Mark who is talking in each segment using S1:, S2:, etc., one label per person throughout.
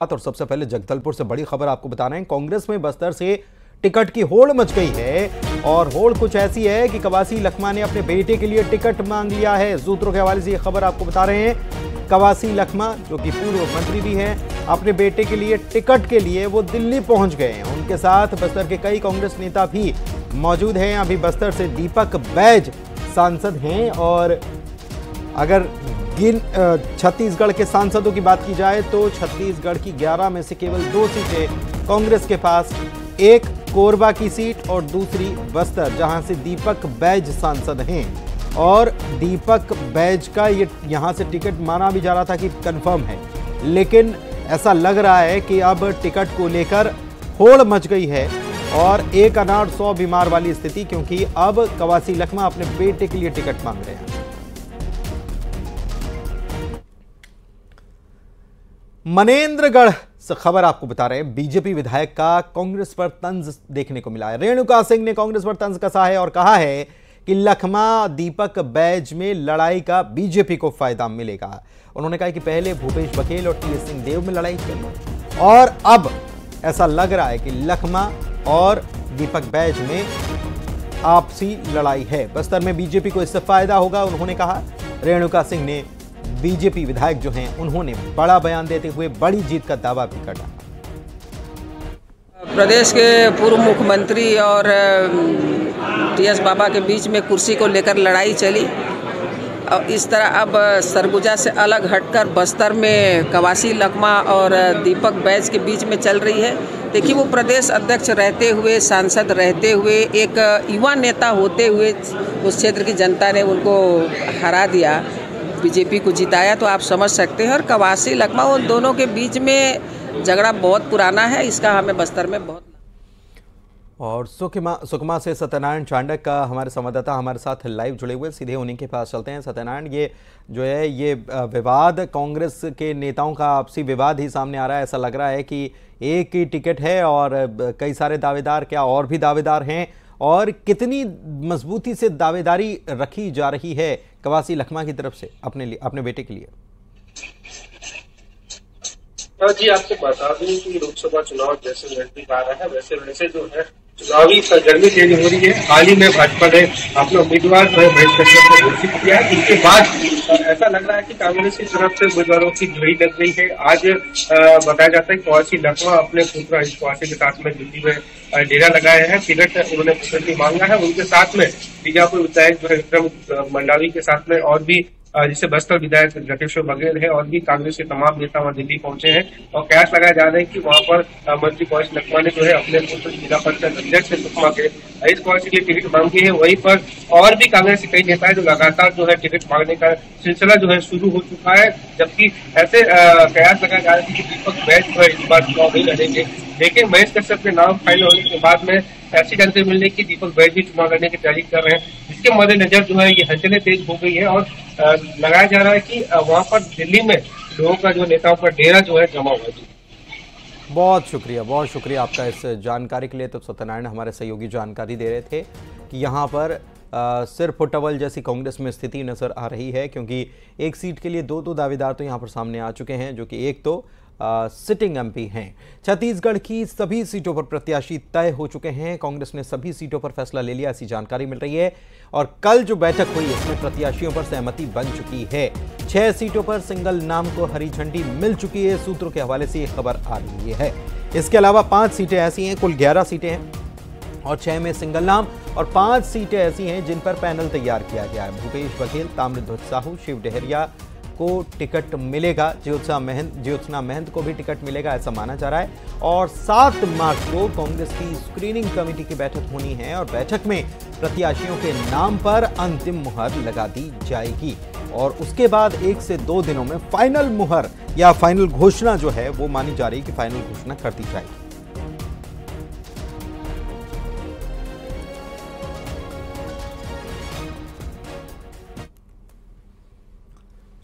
S1: और सबसे पहले जगदलपुर से बड़ी खबर आपको बता रहे हैं। कांग्रेस में बस्तर से टिकट की होड़ मच गई है और होड़ कुछ ऐसी है कि कवासी लखमा ने अपने बेटे के लिए टिकट मांग लिया है। सूत्रों के हवाले से ये खबर आपको बता रहे हैं। कवासी लखमा जो कि पूर्व मंत्री भी हैं, अपने बेटे के लिए टिकट के लिए वो दिल्ली पहुंच गए हैं। उनके साथ बस्तर के कई कांग्रेस नेता भी मौजूद हैं। अभी बस्तर से दीपक बैज सांसद हैं और अगर छत्तीसगढ़ के सांसदों की बात की जाए तो छत्तीसगढ़ की 11 में से केवल 2 सीटें कांग्रेस के पास, एक कोरबा की सीट और दूसरी बस्तर, जहां से दीपक बैज सांसद हैं। और दीपक बैज का ये यहां से टिकट माना भी जा रहा था कि कंफर्म है, लेकिन ऐसा लग रहा है कि अब टिकट को लेकर होड़ मच गई है और एक अनार 100 बीमार वाली स्थिति, क्योंकि अब कवासी लखमा अपने बेटे के लिए टिकट मांग रहे हैं। मनेंद्रगढ़ से खबर आपको बता रहे हैं। बीजेपी विधायक का कांग्रेस पर तंज देखने को मिला है। रेणुका सिंह ने कांग्रेस पर तंज कसा है और कहा है कि लखमा दीपक बैज में लड़ाई का बीजेपी को फायदा मिलेगा। उन्होंने कहा कि पहले भूपेश बघेल और टीएस सिंहदेव में लड़ाई चली और अब ऐसा लग रहा है कि लखमा और दीपक बैज में आपसी लड़ाई है। बस्तर में बीजेपी को इससे फायदा होगा, उन्होंने कहा। रेणुका सिंह ने बीजेपी विधायक जो हैं, उन्होंने बड़ा बयान देते हुए बड़ी जीत का दावा भी कर डाला।
S2: प्रदेश के पूर्व मुख्यमंत्री और टीएस बाबा के बीच में कुर्सी को लेकर लड़ाई चली और इस तरह अब सरगुजा से अलग हटकर बस्तर में कवासी लखमा और दीपक बैज के बीच में चल रही है। देखिए, वो प्रदेश अध्यक्ष रहते हुए, सांसद रहते हुए, एक युवा नेता होते हुए उस क्षेत्र की जनता ने उनको हरा दिया, बीजेपी को जिताया, तो आप समझ सकते हैं। और कवासी लखमा, उन दोनों के बीच में झगड़ा बहुत पुराना है, इसका हमें बस्तर में बहुत।
S1: और सुकमा से सत्यनारायण चांडक का हमारे संवाददाता हमारे साथ लाइव जुड़े हुए, सीधे उन्हीं के पास चलते हैं। सत्यनारायण, ये जो है ये विवाद कांग्रेस के नेताओं का आपसी विवाद ही सामने आ रहा है। ऐसा लग रहा है कि एक ही टिकट है और कई सारे दावेदार, क्या और भी दावेदार हैं, और कितनी मजबूती से दावेदारी रखी जा रही है कवासी लखमा की तरफ से अपने बेटे के लिए?
S3: जी, आपको बता दूं कि लोकसभा चुनाव जैसे नजदीक आ रहा है वैसे जो है चुनावी सरगर्मी तेज हो रही है। हाल ही में भाजपा ने अपना उम्मीदवार जो है महेश कश्यप को घोषित किया है। इसके बाद ऐसा लग रहा है कि कांग्रेस की तरफ से उम्मीदवारों की भीड़ लग गई है। आज बताया जाता है कि कवासी लखमा अपने पुत्र कवासी के साथ में दिल्ली में डेरा लगाए हैं। टिकट उन्होंने टिकट भी मांगा है। उनके साथ में बीजापुर विधायक जो है विक्रम मंडावी के साथ में और भी जिससे बस्तर विधायक जटेश्वर बघेल है और भी कांग्रेस के तमाम नेता वहां दिल्ली पहुंचे हैं और कयास लगाया जा रहा है कि वहां पर मंत्री कवासी लखमा ने जो है अपने पुत्र जिला परिषद अध्यक्ष सुकमा के इस कवासी के लिए टिकट मांगी है। वहीं पर और भी कांग्रेस के कई नेता है जो लगातार जो है टिकट मांगने का सिलसिला जो है शुरू हो चुका है, जबकि ऐसे कयास लगाया जा रहा है कि दीपक बैज जो है इस बार चुनाव नहीं लड़ेंगे। लेकिन महेश कश्यप के नाम फाइनल होने के बाद में ऐसी जानकारी मिलने की दीपक बैज भी चुनाव लड़ने की तैयारी कर रहे हैं, जिसके मद्देनजर जो है ये हलचलें तेज हो गई है और लगाया जा रहा है कि वहां पर दिल्ली में लोगों का जो नेताओं का डेरा जो है जमा हुआ है।
S1: बहुत शुक्रिया आपका इस जानकारी के लिए। तो सत्यनारायण हमारे सहयोगी जानकारी दे रहे थे कि यहाँ पर सिर फुटबॉल जैसी कांग्रेस में स्थिति नजर आ रही है, क्योंकि एक सीट के लिए दो दावेदार तो यहाँ पर सामने आ चुके हैं, जो कि एक तो सिटिंग एमपी हैं। छत्तीसगढ़ की सभी सीटों पर प्रत्याशी तय हो चुके हैं। कांग्रेस ने सभी सीटों पर फैसला ले लिया, ऐसी जानकारी मिल रही है। और कल जो बैठक हुई इसमें प्रत्याशियों पर सहमति बन चुकी है। 6 सीटों पर सिंगल नाम को हरी झंडी मिल चुकी है। सूत्रों के हवाले से ये खबर आ रही है। इसके अलावा 5 सीटें ऐसी हैं, कुल 11 सीटें हैं और 6 में सिंगल नाम और 5 सीटें ऐसी हैं जिन पर पैनल तैयार किया गया है। भूपेश बघेल, ताम्रध्वज साहू, शिव डहरिया को टिकट मिलेगा, ज्योत्सना महंत को भी टिकट मिलेगा, ऐसा माना जा रहा है। और 7 मार्च को कांग्रेस की स्क्रीनिंग कमेटी की बैठक होनी है और बैठक में प्रत्याशियों के नाम पर अंतिम मुहर लगा दी जाएगी और उसके बाद 1 से 2 दिनों में फाइनल मुहर या फाइनल घोषणा जो है वो मानी जा रही है कि फाइनल घोषणा कर दी जाएगी।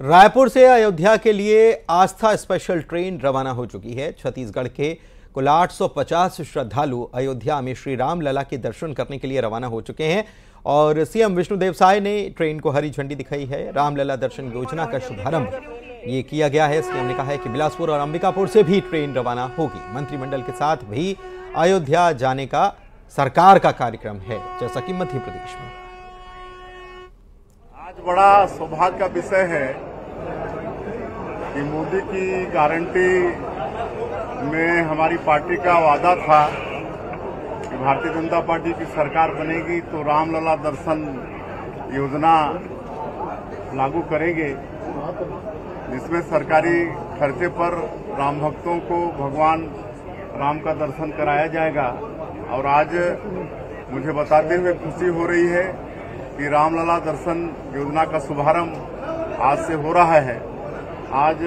S1: रायपुर से अयोध्या के लिए आस्था स्पेशल ट्रेन रवाना हो चुकी है। छत्तीसगढ़ के कुल 850 श्रद्धालु अयोध्या में श्री राम लला के दर्शन करने के लिए रवाना हो चुके हैं और सीएम विष्णुदेव साय ने ट्रेन को हरी झंडी दिखाई है। रामलला दर्शन योजना का शुभारंभ ये किया गया है। सीएम ने कहा है कि बिलासपुर और अंबिकापुर से भी ट्रेन रवाना होगी। मंत्रिमंडल के साथ भी अयोध्या जाने का सरकार का कार्यक्रम है, जैसा कि मध्य प्रदेश में।
S4: आज बड़ा सौभाग्य का विषय है कि मोदी की गारंटी में हमारी पार्टी का वादा था कि भारतीय जनता पार्टी की सरकार बनेगी तो रामलला दर्शन योजना लागू करेंगे, जिसमें सरकारी खर्चे पर राम भक्तों को भगवान राम का दर्शन कराया जाएगा। और आज मुझे बताते हुए खुशी हो रही है कि रामलला दर्शन योजना का शुभारंभ आज से हो रहा है। आज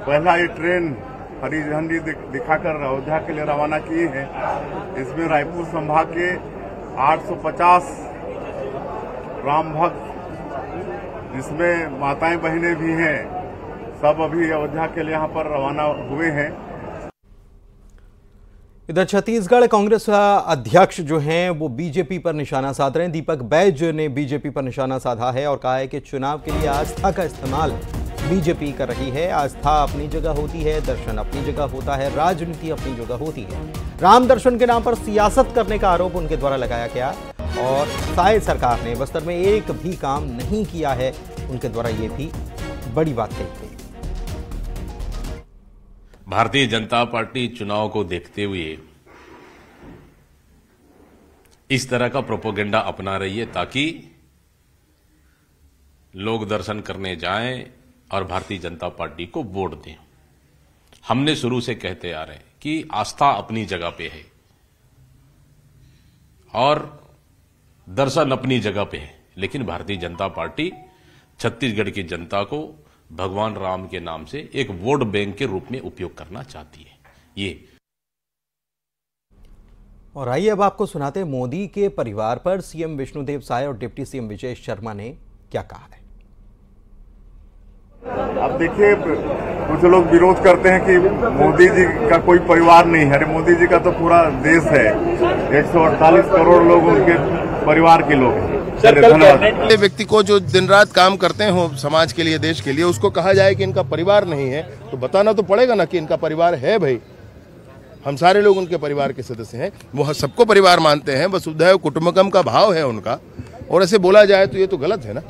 S4: पहला ये ट्रेन हरी झंडी दिखाकर अयोध्या के लिए रवाना किए हैं। इसमें रायपुर संभाग के 850 राम भक्त, जिसमें माताएं बहनें भी हैं, सब अभी अयोध्या के लिए यहां पर रवाना हुए हैं।
S1: इधर छत्तीसगढ़ कांग्रेस अध्यक्ष जो हैं वो बीजेपी पर निशाना साध रहे हैं। दीपक बैज ने बीजेपी पर निशाना साधा है और कहा है कि चुनाव के लिए आस्था का इस्तेमाल बीजेपी कर रही है। आस्था अपनी जगह होती है, दर्शन अपनी जगह होता है, राजनीति अपनी जगह होती है। राम दर्शन के नाम पर सियासत करने का आरोप उनके द्वारा लगाया गया और शायद सरकार ने बस्तर में एक भी काम नहीं किया है, उनके द्वारा ये भी बड़ी बात कही गई।
S5: भारतीय जनता पार्टी चुनाव को देखते हुए इस तरह का प्रोपेगेंडा अपना रही है ताकि लोग दर्शन करने जाएं और भारतीय जनता पार्टी को वोट दें। हमने शुरू से कहते आ रहे हैं कि आस्था अपनी जगह पे है और दर्शन अपनी जगह पे है, लेकिन भारतीय जनता पार्टी छत्तीसगढ़ की जनता को भगवान राम के नाम से एक वोट बैंक के रूप में उपयोग करना चाहती है। ये
S1: और आइए अब आपको सुनाते हैं मोदी के परिवार पर सीएम विष्णुदेव साय और डिप्टी सीएम विजय शर्मा ने क्या कहा है।
S4: अब देखिए, कुछ लोग विरोध करते हैं कि मोदी जी का कोई परिवार नहीं है। अरे मोदी जी का तो पूरा देश है, 148 करोड़ लोग उनके परिवार के लोग हैं।
S6: धन्यवाद। व्यक्ति को जो दिन रात काम करते हो समाज के लिए, देश के लिए, उसको कहा जाए कि इनका परिवार नहीं है तो बताना तो पड़ेगा ना कि इनका परिवार है। भाई, हम सारे लोग उनके परिवार के सदस्य हैं, वो सबको परिवार मानते हैं, वसुधैव कुटुंबकम का भाव है उनका, और ऐसे बोला जाए तो ये तो गलत है ना।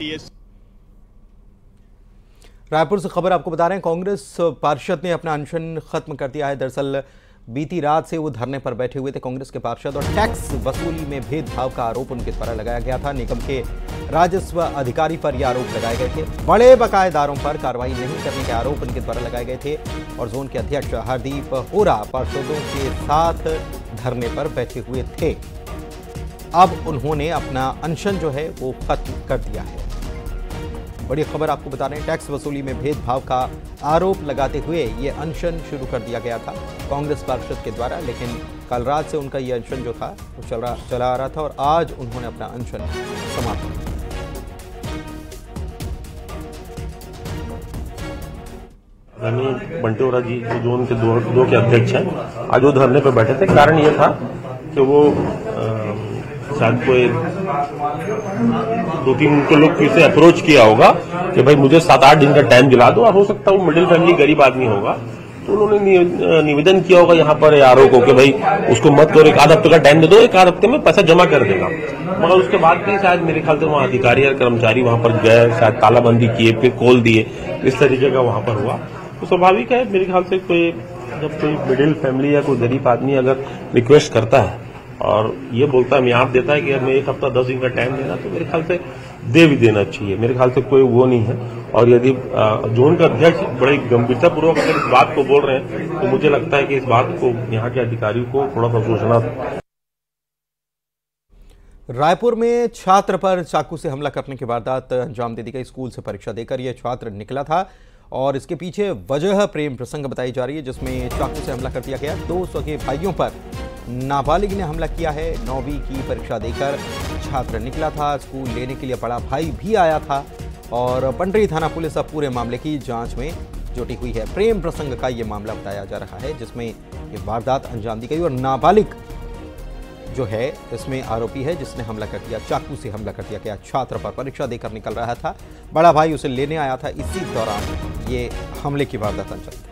S1: रायपुर से खबर आपको बता रहे हैं, कांग्रेस पार्षद ने अपना अनशन खत्म कर दिया है। दरअसल बीती रात से वो धरने पर बैठे हुए थे कांग्रेस के पार्षद और टैक्स वसूली में भेदभाव का आरोप उनके द्वारा लगाया गया था। निगम के राजस्व अधिकारी पर यह आरोप लगाए गए थे। बड़े बकायेदारों पर कार्रवाई नहीं करने के आरोप उनके द्वारा लगाए गए थे और जोन के अध्यक्ष हरदीप होरा पार्षदों के साथ धरने पर बैठे हुए थे। अब उन्होंने अपना अनशन जो है वो खत्म कर दिया है। बड़ी खबर आपको बता रहे हैं, टैक्स वसूली में भेदभाव का आरोप लगाते हुए ये अनशन शुरू कर दिया गया था कांग्रेस पार्षद के द्वारा, लेकिन कल रात से उनका ये अनशन जो था वो चला आ रहा था और आज उन्होंने अपना अनशन समाप्त किया।
S7: बंटेवरा जी जो जोन के दो के अध्यक्ष हैं, आज वो धरने पर बैठे थे। कारण ये था कि वो शायद कोई 2-3 को लोग फिर से अप्रोच किया होगा कि भाई मुझे 7-8 दिन का टाइम दिला दो, और हो सकता है वो मिडिल फैमिली गरीब आदमी होगा, तो उन्होंने निवेदन किया होगा यहाँ पर आरओ को कि भाई उसको मत करो, 1 आध हफ्ते का टाइम दे दो, 1 आध हफ्ते में पैसा जमा कर देगा। मगर उसके बाद भी शायद मेरे ख्याल से वहाँ अधिकारी और कर्मचारी वहाँ पर गए, शायद तालाबंदी किए, फिर कॉल दिए, इस तरीके का वहाँ पर हुआ। तो स्वाभाविक है मेरे ख्याल से जब कोई मिडिल फैमिली या कोई गरीब आदमी अगर रिक्वेस्ट करता है और ये बोलता है, म्याद देता है कि यार मैं 1 हफ्ता 10 दिन का टाइम देना, तो मेरे ख्याल से दे भी देना चाहिए। मेरे ख्याल से कोई वो नहीं है। और यदि जोन का अध्यक्ष बड़े गंभीरता पूर्वक अगर इस बात को बोल रहे हैं तो मुझे लगता है कि इस बात को यहाँ के अधिकारियों को थोड़ा सा सोचना।
S1: रायपुर में छात्र पर चाकू से हमला करने की वारदात अंजाम दे दी गई। स्कूल से परीक्षा देकर यह छात्र निकला था और इसके पीछे वजह प्रेम प्रसंग बताई जा रही है, जिसमें चाकू से हमला कर दिया गया। 2 सगे भाइयों पर नाबालिग ने हमला किया है। 9वीं की परीक्षा देकर छात्र निकला था, स्कूल लेने के लिए बड़ा भाई भी आया था और पंडरी थाना पुलिस अब पूरे मामले की जांच में जुटी हुई है। प्रेम प्रसंग का ये मामला बताया जा रहा है, जिसमें ये वारदात अंजाम दी गई और नाबालिग जो है इसमें आरोपी है जिसने हमला कर दिया, चाकू से हमला कर दिया गया। छात्र पर परीक्षा देकर निकल रहा था, बड़ा भाई उसे लेने आया था, इसी दौरान ये हमले की वारदात अंजाम।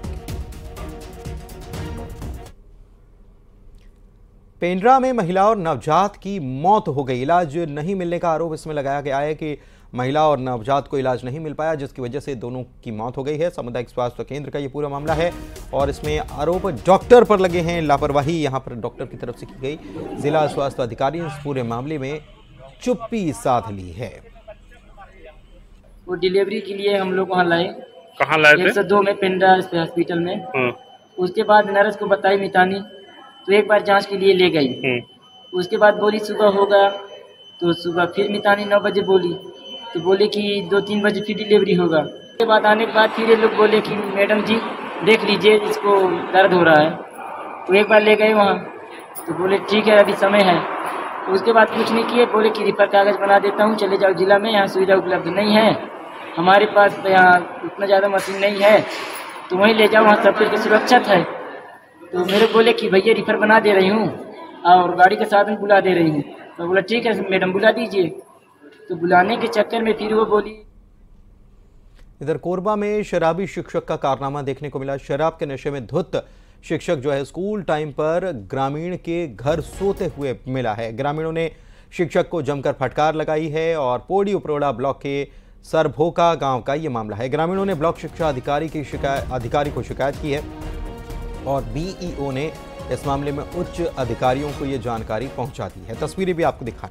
S1: पेंड्रा में महिला और नवजात की मौत हो गई। इलाज नहीं मिलने का आरोप इसमें लगाया गया है कि महिला और नवजात को इलाज नहीं मिल पाया, जिसकी वजह से दोनों की मौत हो गई है। सामुदायिक स्वास्थ्य केंद्र का ये पूरा मामला है और इसमें आरोप डॉक्टर पर लगे हैं। लापरवाही यहां पर डॉक्टर की तरफ से की गई। जिला स्वास्थ्य अधिकारी ने इस पूरे मामले में चुप्पी साध ली है।
S8: वो डिलीवरी के लिए हम लोग वहाँ लाए।
S9: कहाँ लाए थे?
S8: 102 में पेंड्रा हॉस्पिटल में। उसके बाद नर्स को बताई मितानी, तो एक बार जांच के लिए ले गई। उसके बाद बोली सुबह होगा, तो सुबह फिर मितानी 9 बजे बोली, तो बोले कि 2-3 बजे फिर डिलीवरी होगा। उसके बाद आने के बाद फिर ये लोग बोले कि मैडम जी देख लीजिए इसको दर्द हो रहा है। तो एक बार ले गए वहाँ, तो बोले ठीक है अभी समय है। उसके बाद कुछ नहीं किए, बोले कि रिफर कागज़ बना देता हूँ, चले जाओ जिला में, यहाँ सुविधा उपलब्ध नहीं है, हमारे पास यहाँ उतना ज़्यादा मशीन नहीं है, तो वहीं ले जाओ, वहाँ सब कुछ सुरक्षित है। तो मेरे बोले कि भैया रिफर बना दे रही हूँ और गाड़ी का साधन बुला दे रही हूँ। तो बोला ठीक है मैडम बुला दीजिए। तो बुलाने के चक्कर में फिर वो बोली।
S1: इधर कोरबा में शराबी शिक्षक का कारनामा देखने को मिला। शराब के नशे में धुत शिक्षक जो है स्कूल टाइम पर ग्रामीण के घर सोते हुए मिला है। ग्रामीणों ने शिक्षक को जमकर फटकार लगाई है और पोड़ी उपरोड़ा ब्लॉक के सरभोका गांव का ये मामला है। ग्रामीणों ने ब्लॉक शिक्षा अधिकारी को शिकायत की है और बीईओ ने इस मामले में उच्च अधिकारियों को ये जानकारी पहुंचा दी है। तस्वीरें भी आपको दिखाएं।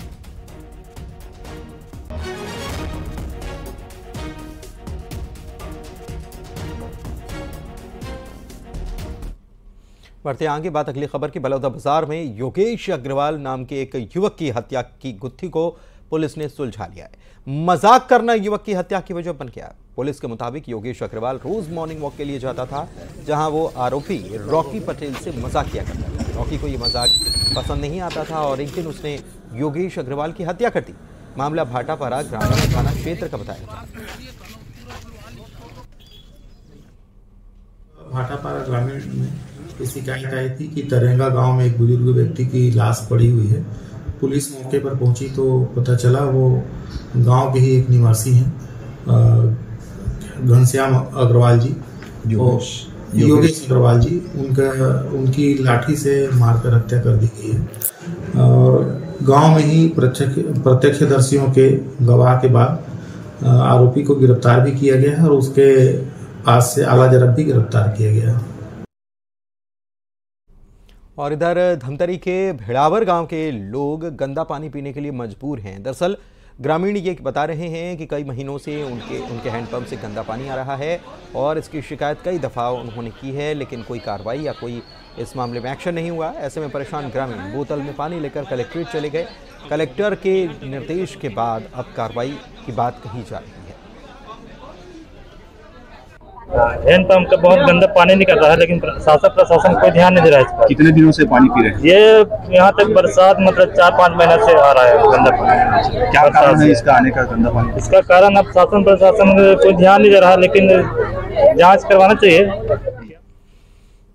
S1: बढ़ते आगे बात अगली खबर की। बलौदा बाजार में योगेश अग्रवाल नाम के एक युवक की हत्या की गुत्थी को पुलिस ने सुलझा लिया है। मजाक करना युवक की हत्या की वजह बन गया। पुलिस के मुताबिक योगेश अग्रवाल रोज मॉर्निंग वॉक के लिए जाता था, जहां वो आरोपी रॉकी पटेल से मजाक किया करता था। रॉकी को ये मजाक पसंद नहीं आता था और एक दिन उसने योगेश अग्रवाल की हत्या कर दी। मामला भाटापारा ग्रामीण थाना क्षेत्र का बताया जाता है।
S10: भाटापारा ग्रामीण में शिकायत आई थी कि तरेंगा गांव में एक बुजुर्ग व्यक्ति की लाश पड़ी हुई है। पुलिस मौके पर पहुंची तो पता चला वो गांव के ही एक निवासी हैं, घनश्याम अग्रवाल जी, योगेश अग्रवाल जी। उनकी लाठी से मारकर हत्या कर दी गई है और गांव में ही प्रत्यक्षदर्शियों के गवाह के बाद आरोपी को गिरफ्तार भी किया गया है और उसके पास से आला जरब भी गिरफ्तार किया गया है।
S1: और इधर धमतरी के भेड़ावर गांव के लोग गंदा पानी पीने के लिए मजबूर हैं। दरअसल ग्रामीण ये बता रहे हैं कि कई महीनों से उनके हैंडपंप से गंदा पानी आ रहा है और इसकी शिकायत कई दफ़ा उन्होंने की है, लेकिन कोई कार्रवाई या कोई इस मामले में एक्शन नहीं हुआ। ऐसे में परेशान ग्रामीण बोतल में पानी लेकर कलेक्ट्रेट चले गए। कलेक्टर के निर्देश के बाद अब कार्रवाई की बात कही जा रही है।
S9: हैंडपंप का बहुत गंदा पानी निकल रहा है, लेकिन प्रशासन कोई ध्यान नहीं दे रहा है इस पर।
S11: कितने दिनों से पानी पी रहे हैं?
S9: ये यहाँ तक बरसात मतलब 4-5 महीने से आ रहा है गंदा पानी।
S11: क्या कारण है इसका आने का गंदा पानी?
S9: इसका कारण अब प्रशासन कोई ध्यान नहीं दे रहा है, लेकिन जांच करवाना चाहिए।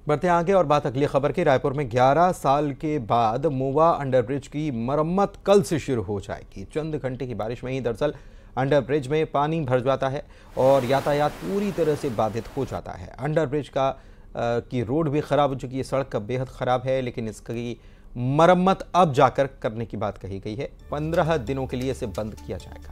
S1: बढ़ते आगे और बात अगली खबर की। रायपुर में 11 साल के बाद मोवा अंडरब्रिज की मरम्मत कल से शुरू हो जाएगी। चंद घंटे की बारिश में ही दरअसल अंडरब्रिज में पानी भर जाता है और यातायात पूरी तरह से बाधित हो जाता है। अंडरब्रिज की रोड भी ख़राब हो चुकी है, सड़क का बेहद ख़राब है, लेकिन इसकी मरम्मत अब जाकर करने की बात कही गई है। 15 दिनों के लिए इसे बंद किया जाएगा।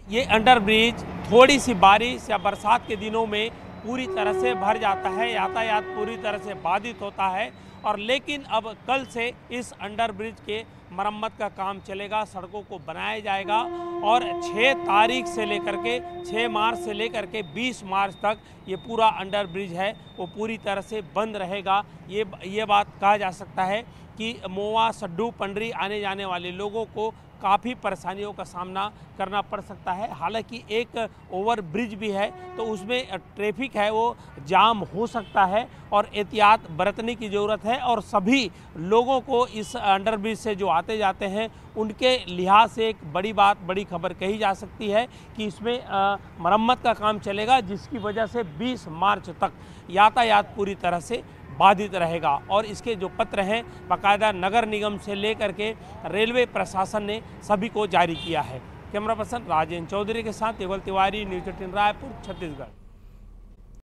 S12: ये अंडरब्रिज थोड़ी सी बारिश या बरसात के दिनों में पूरी तरह से भर जाता है, यातायात पूरी तरह से बाधित होता है। और लेकिन अब कल से इस अंडरब्रिज के मरम्मत का काम चलेगा, सड़कों को बनाया जाएगा और 6 तारीख से लेकर के 6 मार्च से लेकर के 20 मार्च तक ये पूरा अंडरब्रिज है वो पूरी तरह से बंद रहेगा। ये बात कहा जा सकता है कि मोवा, सड्डू, पंडरी आने जाने वाले लोगों को काफ़ी परेशानियों का सामना करना पड़ सकता है। हालांकि एक ओवर ब्रिज भी है तो उसमें ट्रैफिक है वो जाम हो सकता है और एहतियात बरतने की ज़रूरत है। और सभी लोगों को इस अंडरब्रिज से जो आते जाते हैं उनके लिहाज से एक बड़ी खबर कही जा सकती है कि इसमें मरम्मत का काम चलेगा, जिसकी वजह से 20 मार्च तक यातायात पूरी तरह से बाधित रहेगा। और इसके जो पत्र हैं बाकायदा नगर निगम से लेकर के रेलवे प्रशासन ने सभी को जारी किया है। कैमरा पर्सन राजेंद्र चौधरी के साथ युगल तिवारी, न्यूज़ 18 रायपुर, छत्तीसगढ़।